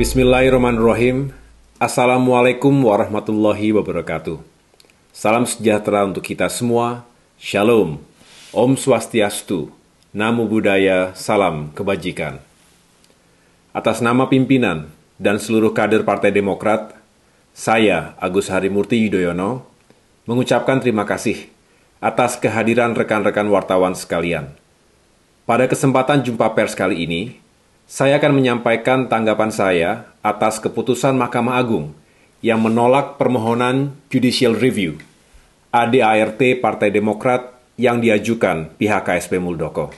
Bismillahirrahmanirrahim. Assalamualaikum warahmatullahi wabarakatuh. Salam sejahtera untuk kita semua. Shalom. Om Swastiastu. Namo Buddhaya. Salam kebajikan. Atas nama pimpinan dan seluruh kader Partai Demokrat, saya, Agus Harimurti Yudhoyono, mengucapkan terima kasih atas kehadiran rekan-rekan wartawan sekalian. Pada kesempatan jumpa pers kali ini, saya akan menyampaikan tanggapan saya atas keputusan Mahkamah Agung yang menolak permohonan Judicial Review ADART Partai Demokrat yang diajukan pihak KSP Muldoko.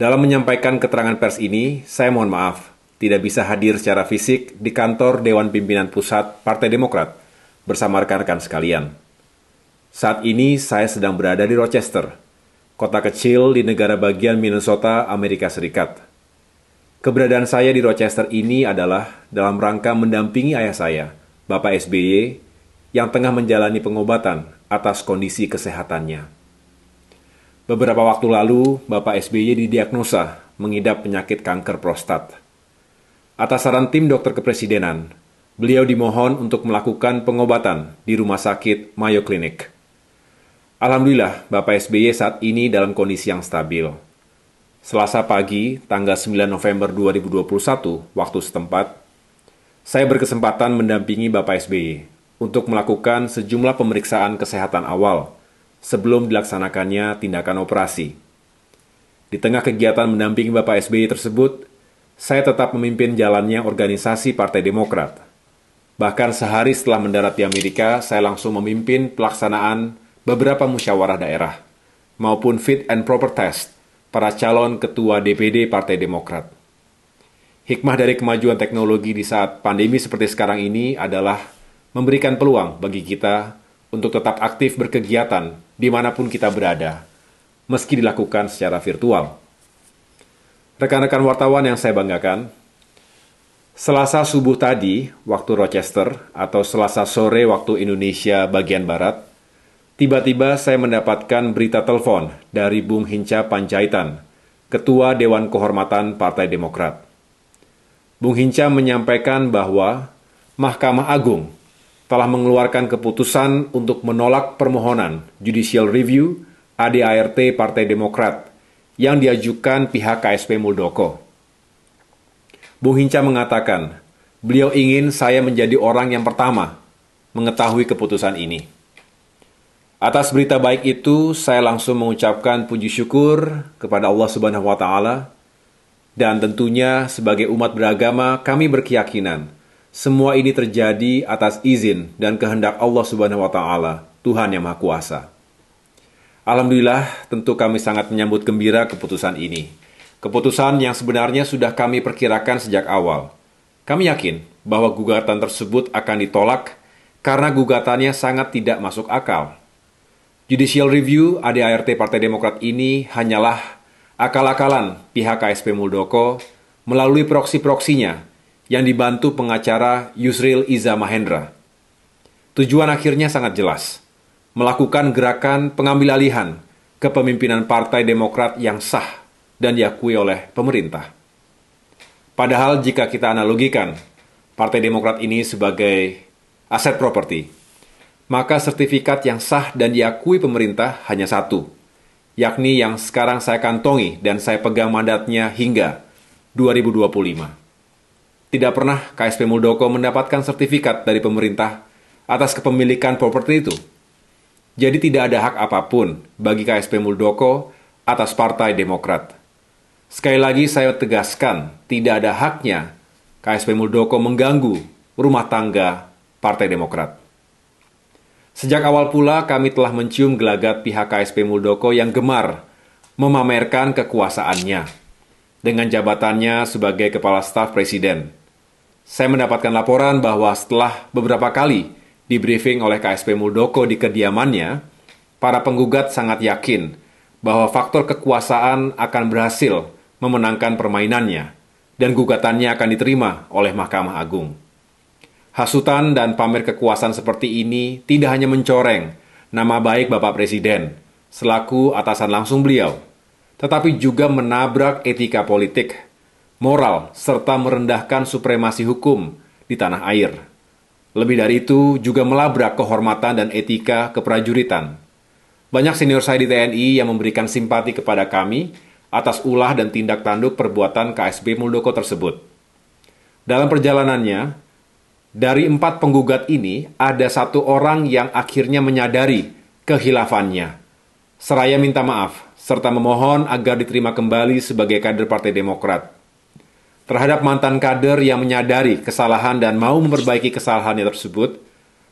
Dalam menyampaikan keterangan pers ini, saya mohon maaf tidak bisa hadir secara fisik di kantor Dewan Pimpinan Pusat Partai Demokrat bersama rekan-rekan sekalian. Saat ini saya sedang berada di Rochester, kota kecil di negara bagian Minnesota, Amerika Serikat. Keberadaan saya di Rochester ini adalah dalam rangka mendampingi ayah saya, Bapak SBY, yang tengah menjalani pengobatan atas kondisi kesehatannya. Beberapa waktu lalu, Bapak SBY didiagnosa mengidap penyakit kanker prostat. Atas saran tim dokter kepresidenan, beliau dimohon untuk melakukan pengobatan di Rumah Sakit Mayo Clinic. Alhamdulillah, Bapak SBY saat ini dalam kondisi yang stabil. Selasa pagi, tanggal 9 November 2021, waktu setempat, saya berkesempatan mendampingi Bapak SBY untuk melakukan sejumlah pemeriksaan kesehatan awal sebelum dilaksanakannya tindakan operasi. Di tengah kegiatan mendampingi Bapak SBY tersebut, saya tetap memimpin jalannya organisasi Partai Demokrat. Bahkan sehari setelah mendarat di Amerika, saya langsung memimpin pelaksanaan beberapa musyawarah daerah maupun fit and proper test para calon ketua DPD Partai Demokrat. Hikmah dari kemajuan teknologi di saat pandemi seperti sekarang ini adalah memberikan peluang bagi kita untuk tetap aktif berkegiatan dimanapun kita berada, meski dilakukan secara virtual. Rekan-rekan wartawan yang saya banggakan, Selasa subuh tadi, waktu Rochester, atau Selasa sore waktu Indonesia bagian Barat, tiba-tiba saya mendapatkan berita telepon dari Bung Hinca Panjaitan, Ketua Dewan Kehormatan Partai Demokrat. Bung Hinca menyampaikan bahwa Mahkamah Agung telah mengeluarkan keputusan untuk menolak permohonan Judicial Review ADART Partai Demokrat yang diajukan pihak KSP Muldoko. Bung Hinca mengatakan, beliau ingin saya menjadi orang yang pertama mengetahui keputusan ini. Atas berita baik itu, saya langsung mengucapkan puji syukur kepada Allah Subhanahu wa Ta'ala, dan tentunya sebagai umat beragama, kami berkeyakinan semua ini terjadi atas izin dan kehendak Allah Subhanahu wa Ta'ala, Tuhan yang Maha Kuasa. Alhamdulillah, tentu kami sangat menyambut gembira keputusan ini. Keputusan yang sebenarnya sudah kami perkirakan sejak awal. Kami yakin bahwa gugatan tersebut akan ditolak karena gugatannya sangat tidak masuk akal. Judicial Review ADART Partai Demokrat ini hanyalah akal-akalan pihak KSP Muldoko melalui proksi-proksinya yang dibantu pengacara Yusril Iza Mahendra. Tujuan akhirnya sangat jelas, melakukan gerakan pengambil alihan kepemimpinan Partai Demokrat yang sah dan diakui oleh pemerintah. Padahal jika kita analogikan Partai Demokrat ini sebagai aset properti, maka sertifikat yang sah dan diakui pemerintah hanya satu, yakni yang sekarang saya kantongi dan saya pegang mandatnya hingga 2025. Tidak pernah KSP Muldoko mendapatkan sertifikat dari pemerintah atas kepemilikan properti itu. Jadi tidak ada hak apapun bagi KSP Muldoko atas Partai Demokrat. Sekali lagi saya tegaskan, tidak ada haknya KSP Muldoko mengganggu rumah tangga Partai Demokrat. Sejak awal pula kami telah mencium gelagat pihak KSP Muldoko yang gemar memamerkan kekuasaannya dengan jabatannya sebagai Kepala Staf Presiden. Saya mendapatkan laporan bahwa setelah beberapa kali dibriefing oleh KSP Muldoko di kediamannya, para penggugat sangat yakin bahwa faktor kekuasaan akan berhasil memenangkan permainannya dan gugatannya akan diterima oleh Mahkamah Agung. Hasutan dan pamer kekuasaan seperti ini tidak hanya mencoreng nama baik Bapak Presiden selaku atasan langsung beliau, tetapi juga menabrak etika politik moral, serta merendahkan supremasi hukum di tanah air. Lebih dari itu, juga melabrak kehormatan dan etika keprajuritan. Banyak senior saya di TNI yang memberikan simpati kepada kami atas ulah dan tindak tanduk perbuatan KSB Muldoko tersebut. Dalam perjalanannya, dari 4 penggugat ini, ada 1 orang yang akhirnya menyadari kehilafannya, seraya minta maaf, serta memohon agar diterima kembali sebagai kader Partai Demokrat. Terhadap mantan kader yang menyadari kesalahan dan mau memperbaiki kesalahannya tersebut,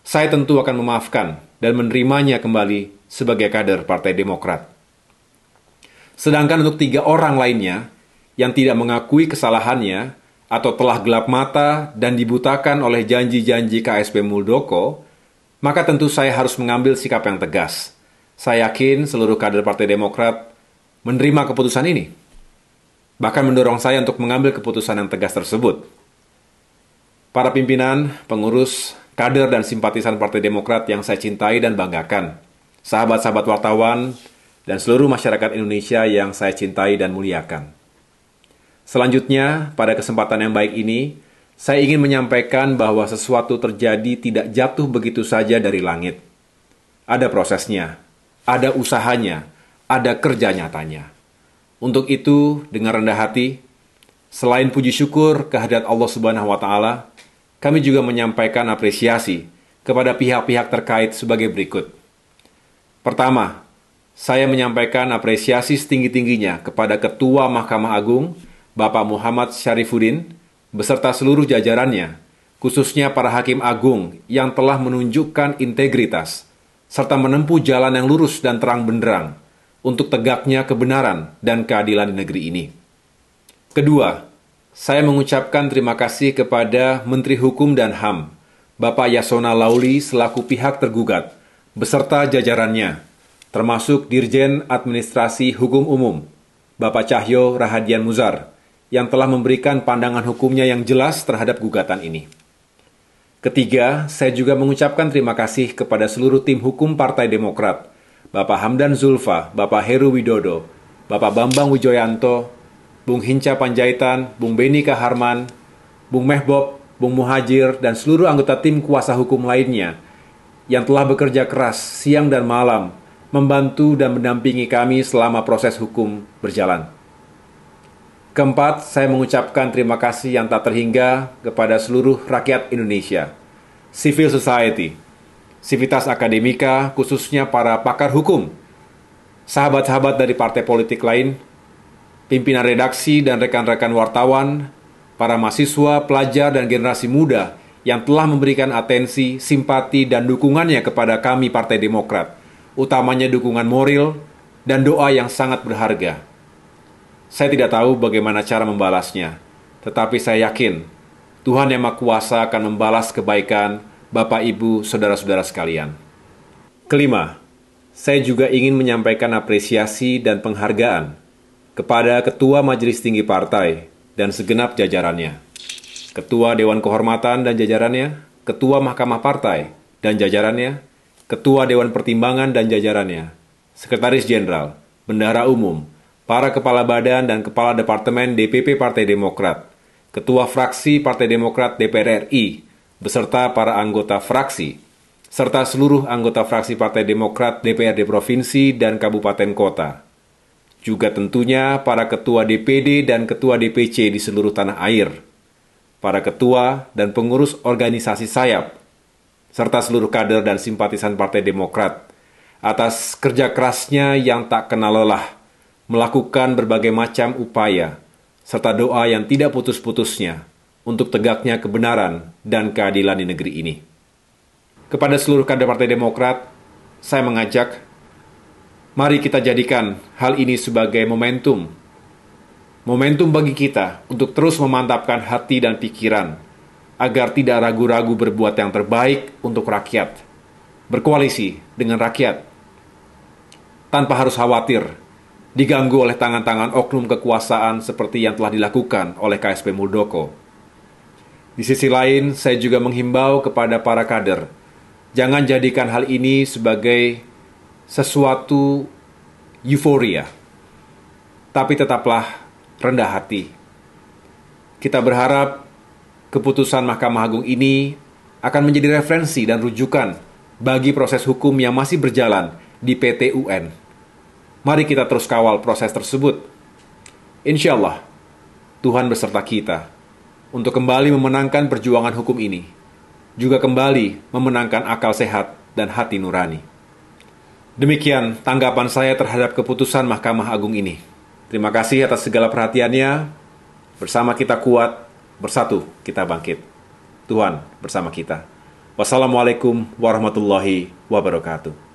saya tentu akan memaafkan dan menerimanya kembali sebagai kader Partai Demokrat. Sedangkan untuk 3 orang lainnya yang tidak mengakui kesalahannya atau telah gelap mata dan dibutakan oleh janji-janji KSB Muldoko, maka tentu saya harus mengambil sikap yang tegas. Saya yakin seluruh kader Partai Demokrat menerima keputusan ini, bahkan mendorong saya untuk mengambil keputusan yang tegas tersebut. Para pimpinan, pengurus, kader dan simpatisan Partai Demokrat yang saya cintai dan banggakan, sahabat-sahabat wartawan, dan seluruh masyarakat Indonesia yang saya cintai dan muliakan. Selanjutnya, pada kesempatan yang baik ini, saya ingin menyampaikan bahwa sesuatu terjadi tidak jatuh begitu saja dari langit. Ada prosesnya, ada usahanya, ada kerja nyatanya. Untuk itu, dengan rendah hati, selain puji syukur kehadirat Allah Subhanahu wa Ta'ala, kami juga menyampaikan apresiasi kepada pihak-pihak terkait sebagai berikut. Pertama, saya menyampaikan apresiasi setinggi-tingginya kepada Ketua Mahkamah Agung, Bapak Muhammad Syarifuddin, beserta seluruh jajarannya, khususnya para hakim agung yang telah menunjukkan integritas, serta menempuh jalan yang lurus dan terang benderang untuk tegaknya kebenaran dan keadilan di negeri ini. Kedua, saya mengucapkan terima kasih kepada Menteri Hukum dan HAM, Bapak Yasona Lauli selaku pihak tergugat, beserta jajarannya, termasuk Dirjen Administrasi Hukum Umum, Bapak Cahyo Rahadian Muzar, yang telah memberikan pandangan hukumnya yang jelas terhadap gugatan ini. Ketiga, saya juga mengucapkan terima kasih kepada seluruh tim hukum Partai Demokrat, Bapak Hamdan Zulfa, Bapak Heru Widodo, Bapak Bambang Wijoyanto, Bung Hinca Panjaitan, Bung Beni Kaharman, Bung Mehbob, Bung Muhajir, dan seluruh anggota tim kuasa hukum lainnya yang telah bekerja keras siang dan malam membantu dan mendampingi kami selama proses hukum berjalan. Keempat, saya mengucapkan terima kasih yang tak terhingga kepada seluruh rakyat Indonesia, civil society, sivitas akademika, khususnya para pakar hukum, sahabat-sahabat dari partai politik lain, pimpinan redaksi dan rekan-rekan wartawan, para mahasiswa, pelajar, dan generasi muda yang telah memberikan atensi, simpati, dan dukungannya kepada kami Partai Demokrat, utamanya dukungan moral dan doa yang sangat berharga. Saya tidak tahu bagaimana cara membalasnya, tetapi saya yakin Tuhan Yang Maha Kuasa akan membalas kebaikan Bapak, Ibu, Saudara-saudara sekalian. Kelima, saya juga ingin menyampaikan apresiasi dan penghargaan kepada Ketua Majelis Tinggi Partai dan segenap jajarannya, Ketua Dewan Kehormatan dan jajarannya, Ketua Mahkamah Partai dan jajarannya, Ketua Dewan Pertimbangan dan jajarannya, Sekretaris Jenderal, Bendahara Umum, para Kepala Badan dan Kepala Departemen DPP Partai Demokrat, Ketua Fraksi Partai Demokrat DPR RI, beserta para anggota fraksi, serta seluruh anggota fraksi Partai Demokrat DPRD Provinsi dan Kabupaten Kota. Juga tentunya para Ketua DPD dan Ketua DPC di seluruh tanah air, para ketua dan pengurus organisasi sayap, serta seluruh kader dan simpatisan Partai Demokrat, atas kerja kerasnya yang tak kenal lelah, melakukan berbagai macam upaya, serta doa yang tidak putus-putusnya untuk tegaknya kebenaran dan keadilan di negeri ini. Kepada seluruh kader Partai Demokrat, saya mengajak, mari kita jadikan hal ini sebagai momentum bagi kita untuk terus memantapkan hati dan pikiran, agar tidak ragu-ragu berbuat yang terbaik untuk rakyat, berkoalisi dengan rakyat, tanpa harus khawatir diganggu oleh tangan-tangan oknum kekuasaan seperti yang telah dilakukan oleh KSB Muldoko. Di sisi lain, saya juga menghimbau kepada para kader, jangan jadikan hal ini sebagai sesuatu euforia, tapi tetaplah rendah hati. Kita berharap keputusan Mahkamah Agung ini akan menjadi referensi dan rujukan bagi proses hukum yang masih berjalan di PT UN. Mari kita terus kawal proses tersebut. Insya Allah, Tuhan beserta kita untuk kembali memenangkan perjuangan hukum ini, juga kembali memenangkan akal sehat dan hati nurani. Demikian tanggapan saya terhadap keputusan Mahkamah Agung ini. Terima kasih atas segala perhatiannya. Bersama kita kuat, bersatu kita bangkit. Tuhan bersama kita. Wassalamualaikum warahmatullahi wabarakatuh.